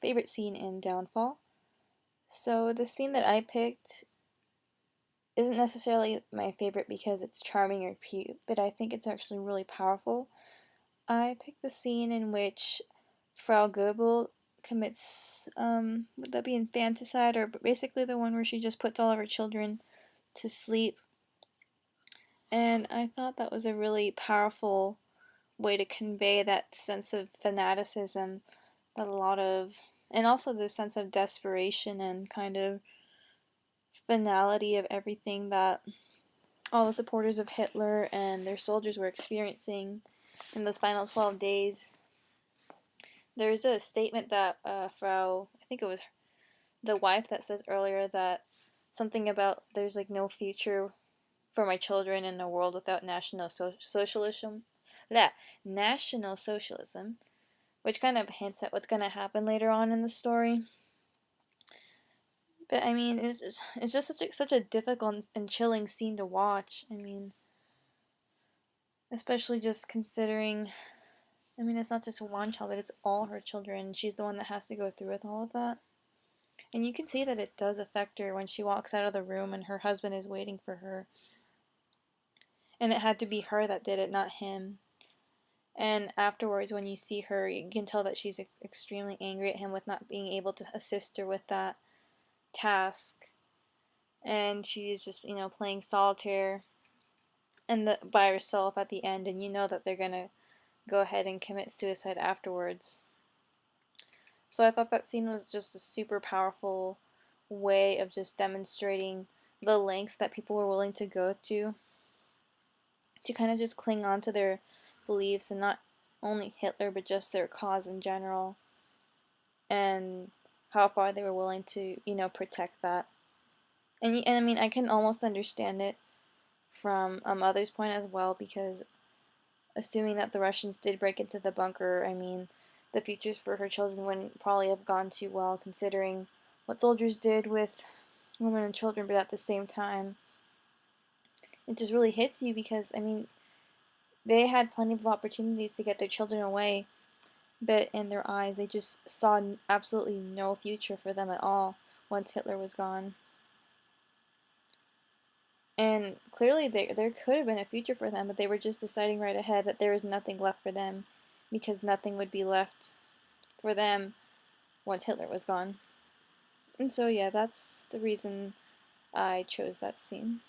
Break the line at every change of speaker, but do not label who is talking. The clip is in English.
favorite scene in Downfall. So the scene that I picked isn't necessarily my favorite because it's charming or cute, but I think it's actually really powerful. I picked the scene in which Frau Goebel commits, would that be infanticide, or basically the one where she just puts all of her children to sleep. And I thought that was a really powerful way to convey that sense of fanaticism that a lot of, and also the sense of desperation and kind of finality of everything that all the supporters of Hitler and their soldiers were experiencing in those final 12 days. There's a statement that I think it was the wife that says earlier that something about there's like no future for my children in a world without socialism. Yeah, National Socialism, which kind of hints at what's going to happen later on in the story. But I mean, it's just such a difficult and chilling scene to watch. I mean, especially just considering, I mean, it's not just one child, but it's all her children. She's the one that has to go through with all of that. And you can see that it does affect her when she walks out of the room and her husband is waiting for her. And it had to be her that did it, not him. And afterwards, when you see her, you can tell that she's extremely angry at him with not being able to assist her with that task. And she's just, playing solitaire and by herself at the end, and you know that they're gonna go ahead and commit suicide afterwards. So I thought that scene was just a super powerful way of just demonstrating the lengths that people were willing to go to kind of just cling on to their beliefs, and not only Hitler but just their cause in general, and how far they were willing to, protect that. And I mean, I can almost understand it from others' point as well, because assuming that the Russians did break into the bunker, I mean, the futures for her children wouldn't probably have gone too well, considering what soldiers did with women and children. But at the same time, it just really hits you because, I mean, they had plenty of opportunities to get their children away, but in their eyes, they just saw absolutely no future for them at all once Hitler was gone. And clearly there could have been a future for them, but they were just deciding right ahead that there was nothing left for them, because nothing would be left for them once Hitler was gone. And so yeah, that's the reason I chose that scene.